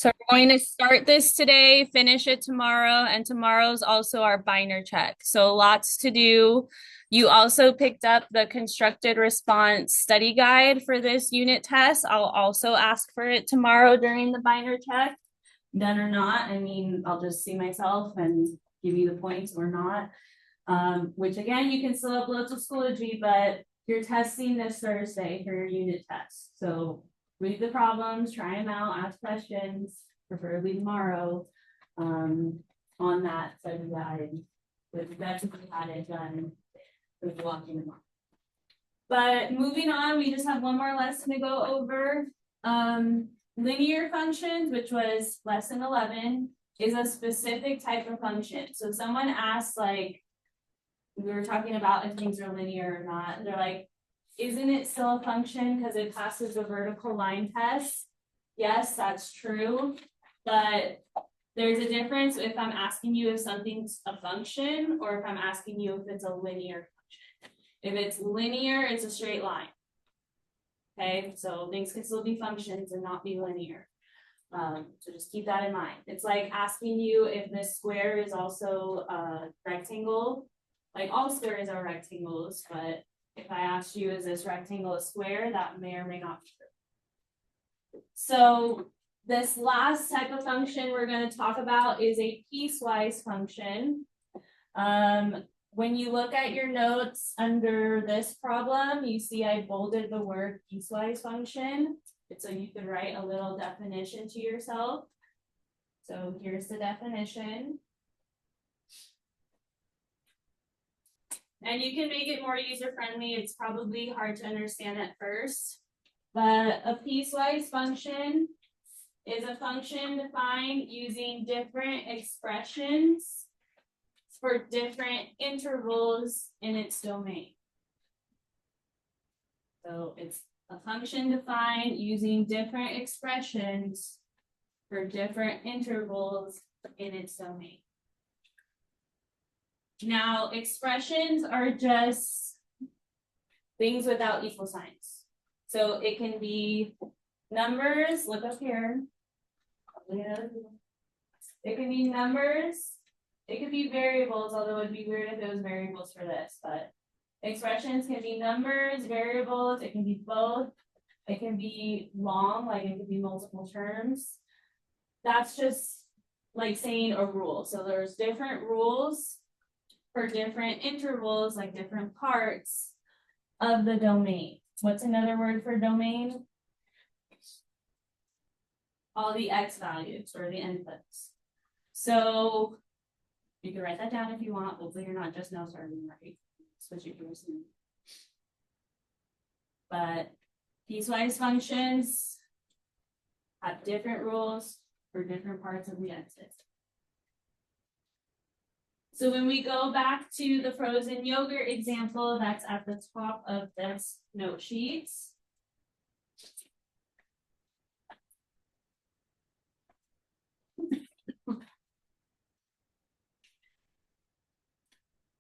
So we're going to start this today, finish it tomorrow, and tomorrow's also our binder check. So lots to do. You also picked up the constructed response study guide for this unit test. I'll also ask for it tomorrow during the binder check. Done or not, I mean, I'll just see myself and give you the points or not. Which again, you can still upload to Schoology, but you're testing this Thursday for your unit test. So read the problems, try them out, ask questions, preferably tomorrow, on that study guide. But that's if we had it done with walking tomorrow. But moving on, we just have one more lesson to go over. Linear functions, which was lesson 11, is a specific type of function. So someone asked, like, we were talking about if things are linear or not. They're like, isn't it still a function because it passes the vertical line test? Yes, that's true. But there's a difference if I'm asking you if something's a function or if I'm asking you if it's a linear function. If it's linear, it's a straight line. Okay, so things can still be functions and not be linear. So just keep that in mind. It's like asking you if this square is also a rectangle. Like all squares are rectangles, but if I asked you, is this rectangle a square? That may or may not be true. So this last type of function we're going to talk about is a piecewise function. When you look at your notes under this problem, you see I bolded the word piecewise function. So you could write a little definition to yourself. So here's the definition. And you can make it more user-friendly. It's probably hard to understand at first. But a piecewise function is a function defined using different expressions for different intervals in its domain. So it's a function defined using different expressions for different intervals in its domain. Now, expressions are just things without equal signs. So it can be numbers, look up here. It can be numbers. It could be variables, although it'd be weird if it was variables for this, but expressions can be numbers, variables, it can be both. It can be long, like it could be multiple terms. That's just like saying a rule. So there's different rules for different intervals, like different parts of the domain. What's another word for domain? All the x values or the inputs. So you can write that down if you want. Hopefully you're not just now starting, right? Switch your gears. But piecewise functions have different rules for different parts of the exit. So when we go back to the frozen yogurt example, that's at the top of this note sheet.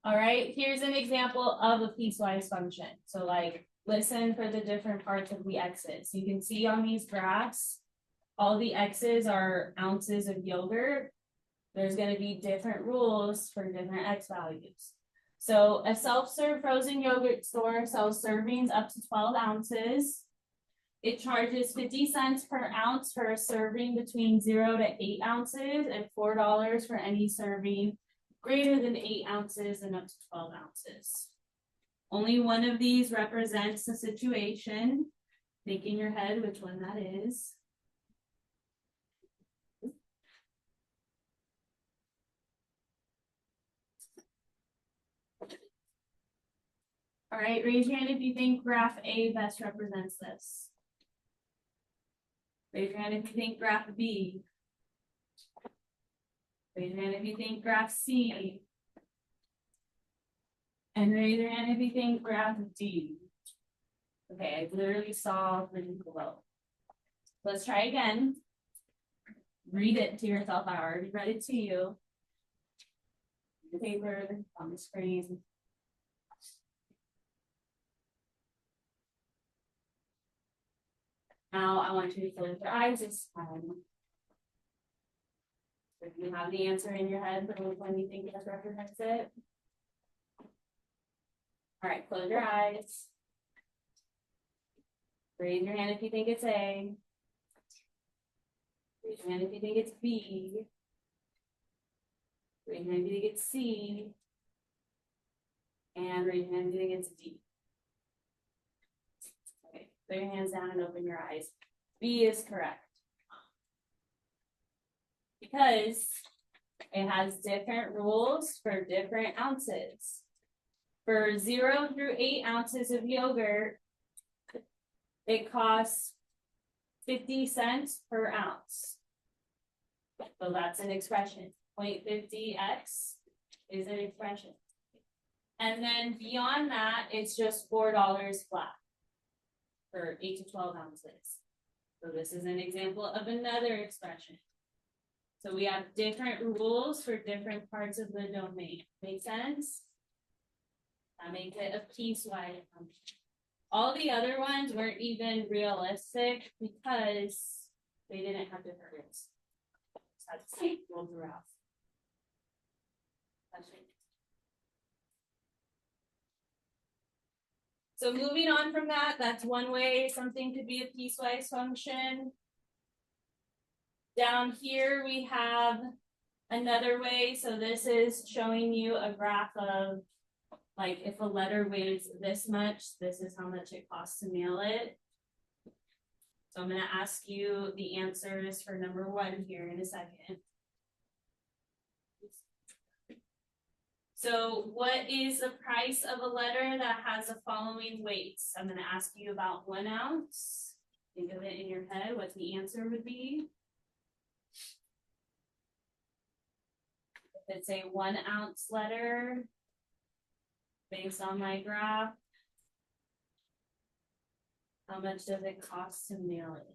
All right, here's an example of a piecewise function. So like, listen for the different parts of the x's. You can see on these graphs, all the x's are ounces of yogurt. There's going to be different rules for different x values. So a self-serve frozen yogurt store sells servings up to 12 ounces. It charges 50 cents per ounce for a serving between 0 to 8 ounces and $4 for any serving greater than 8 ounces and up to 12 ounces. Only one of these represents the situation. Think in your head which one that is. All right, raise your hand if you think graph A best represents this. Raise your hand if you think graph B. Raise your hand if you think graph C. And raise your hand if you think graph D. Okay, I literally saw written below. Let's try again. Read it to yourself. I already read it to you. The paper on the screen. Now I want you to close your eyes this time. If you have the answer in your head for which one you think best represents it. All right, close your eyes. Raise your hand if you think it's A. Raise your hand if you think it's B. Raise your hand if you think it's C. And raise your hand if you think it's D. Okay, put your hands down and open your eyes. B is correct. Because it has different rules for different ounces. For 0 through 8 ounces of yogurt, it costs 50 cents per ounce. So that's an expression. 0.50x is an expression. And then beyond that, it's just $4 flat for 8 to 12 ounces. So this is an example of another expression. So we have different rules for different parts of the domain. Make sense? That makes it a piecewise function. All the other ones weren't even realistic because they didn't have difference. Just had the same rule throughout. So moving on from that, that's one way something could be a piecewise function. Down here we have another way. So this is showing you a graph of like if a letter weighs this much, this is how much it costs to mail it. So I'm going to ask you the answers for number 1 here in a second. So what is the price of a letter that has the following weights? I'm going to ask you about 1 ounce. Think of it in your head, what the answer would be. If it's a 1 ounce letter, based on my graph, how much does it cost to mail it?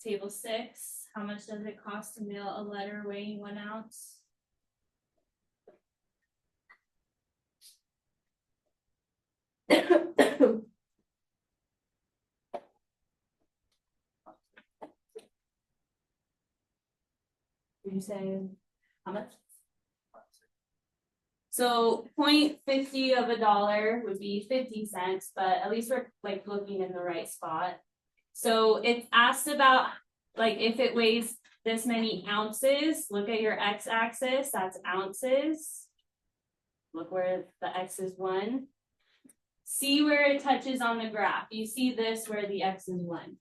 Table 6, how much does it cost to mail a letter weighing 1 ounce? Did you say how much? So 0.50 of a dollar would be 50 cents, but at least we're like looking in the right spot. So it's asked about like if it weighs this many ounces, look at your x-axis, that's ounces. Look where the x is 1. See where it touches on the graph. You see this where the x is 1.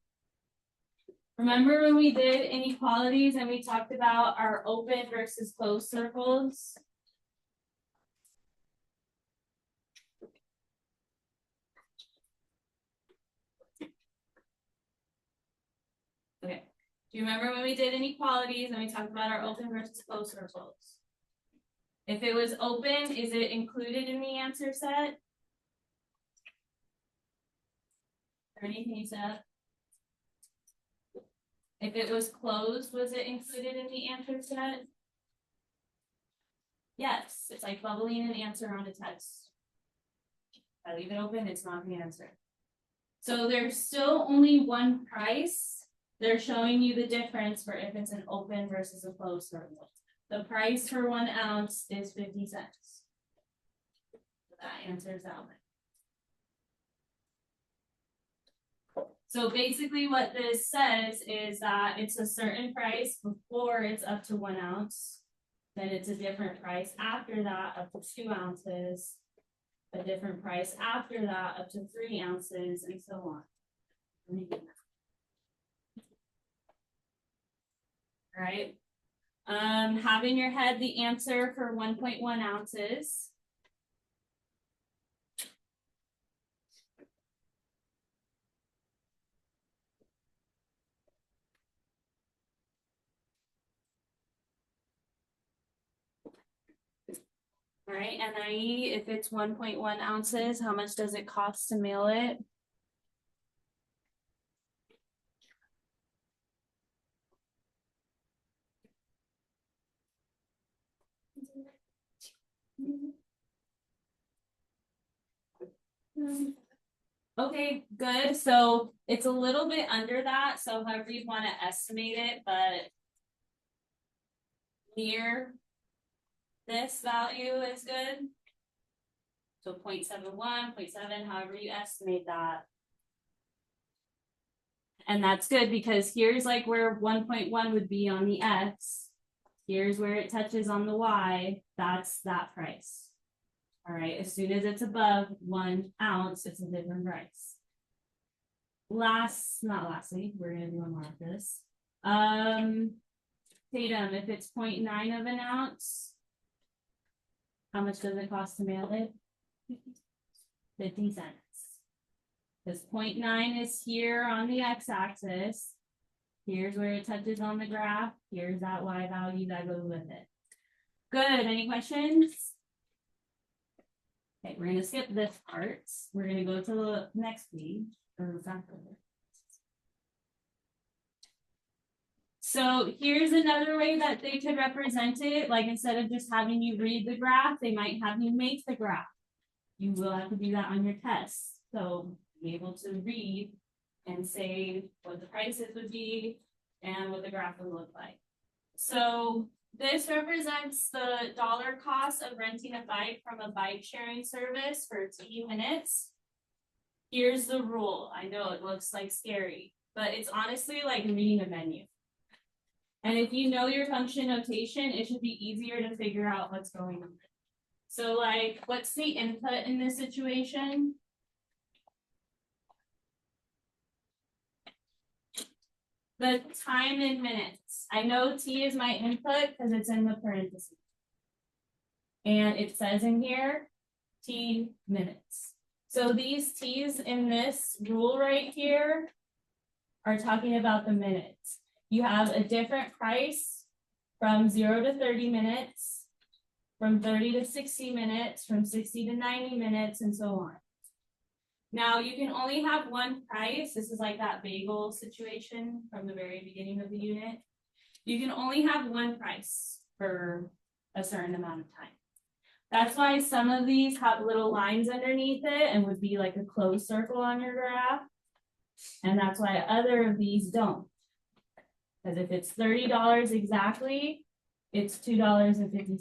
Remember when we did inequalities and we talked about our open versus closed circles? Okay. Do you remember when we did inequalities and we talked about our open versus closed circles? If it was open, is it included in the answer set? Or anything you said? If it was closed, was it included in the answer set? Yes, it's like bubbling an answer on a test. If I leave it open, it's not the answer. So there's still only one price. They're showing you the difference for if it's an open versus a closed circle. The price for 1 ounce is 50 cents. That answers that one. So basically what this says is that it's a certain price before it's up to 1 ounce. Then it's a different price after that up to 2 ounces. A different price after that up to 3 ounces and so on. All right. Have in your head the answer for 1.1 ounces. All right, NIE, if it's 1.1 ounces, how much does it cost to mail it? Okay, good. So it's a little bit under that. So however you want to estimate it, but near this value is good. So 0.71, 0.7, however you estimate that. And that's good because here's like where 1.1 would be on the X. Here's where it touches on the Y. That's that price. All right. As soon as it's above 1 ounce, it's a different price. Not lastly, we're going to do one more of this. Tatum, if it's 0.9 of an ounce, how much does it cost to mail it? 50 cents. Because 0.9 is here on the x-axis. Here's where it touches on the graph. Here's that y value that goes with it. Good. Any questions? Okay, we're going to skip this part. We're going to go to the next page. So here's another way that they could represent it. Like instead of just having you read the graph, they might have you make the graph. You will have to do that on your test. So be able to read and say what the prices would be and what the graph would look like. So this represents the dollar cost of renting a bike from a bike sharing service for 2 minutes. Here's the rule. I know it looks like scary, but it's honestly like reading a menu. And if you know your function notation, it should be easier to figure out what's going on. So like, what's the input in this situation? The time in minutes. I know T is my input because it's in the parentheses. And it says in here, T minutes. So these T's in this rule right here are talking about the minutes. You have a different price from 0 to 30 minutes, from 30 to 60 minutes, from 60 to 90 minutes, and so on. Now you can only have one price. This is like that bagel situation from the very beginning of the unit. You can only have one price for a certain amount of time. That's why some of these have little lines underneath it and would be like a closed circle on your graph. And that's why other of these don't. Because if it's $30 exactly, it's $2.50.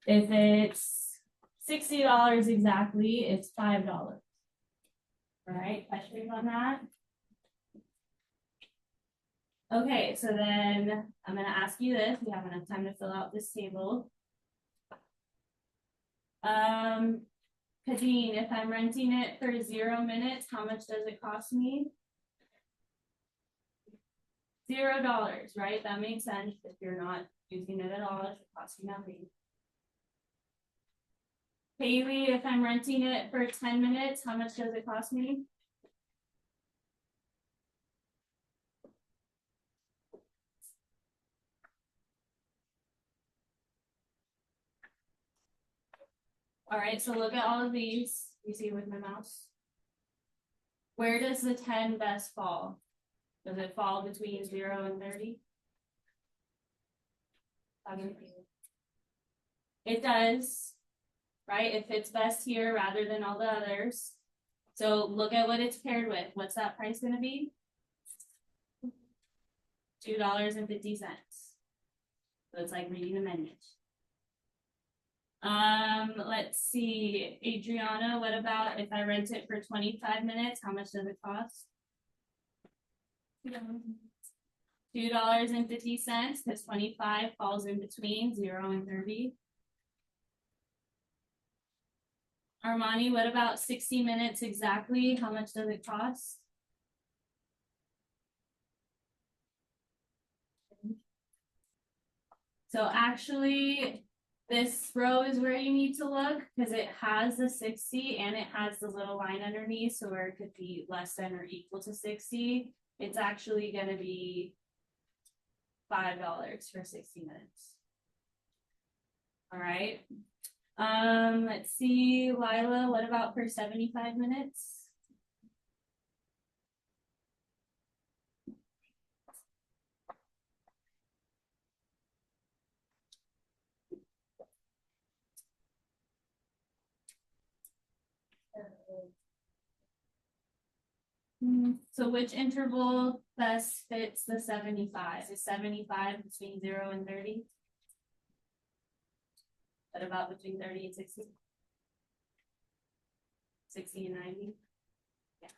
If it's $60 exactly, it's $5. All right, questions on that? Okay, so then I'm going to ask you this. We have enough time to fill out this table. Kadeen, if I'm renting it for 0 minutes, how much does it cost me? $0, right? That makes sense. If you're not using it at all, it should cost you nothing. Haley, if I'm renting it for 10 minutes, how much does it cost me? All right, so look at all of these. You see with my mouse? Where does the 10 best fall? Does it fall between 0 and 30? It does, right? It fits best here rather than all the others. So look at what it's paired with. What's that price going to be? $2.50. So it's like reading a menu. Let's see, Adriana, what about if I rent it for 25 minutes? How much does it cost? $2.50, because 25 falls in between 0 and 30. Armani, what about 60 minutes exactly? How much does it cost? So actually, this row is where you need to look because it has the 60 and it has the little line underneath. So where it could be less than or equal to 60, it's actually going to be $5 for 60 minutes. All right. Let's see, Lila, what about for 75 minutes? So which interval best fits the 75? Is 75 between 0 and 30? What about between 30 and 60? 60 and 90? Yeah.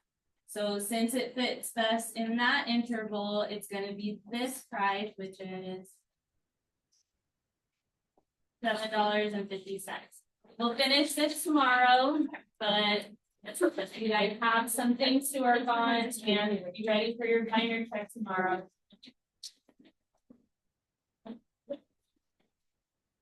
So since it fits best in that interval, it's going to be this price, which is $7.50. We'll finish this tomorrow, but you guys have some things to work on and be ready for your binder check tomorrow.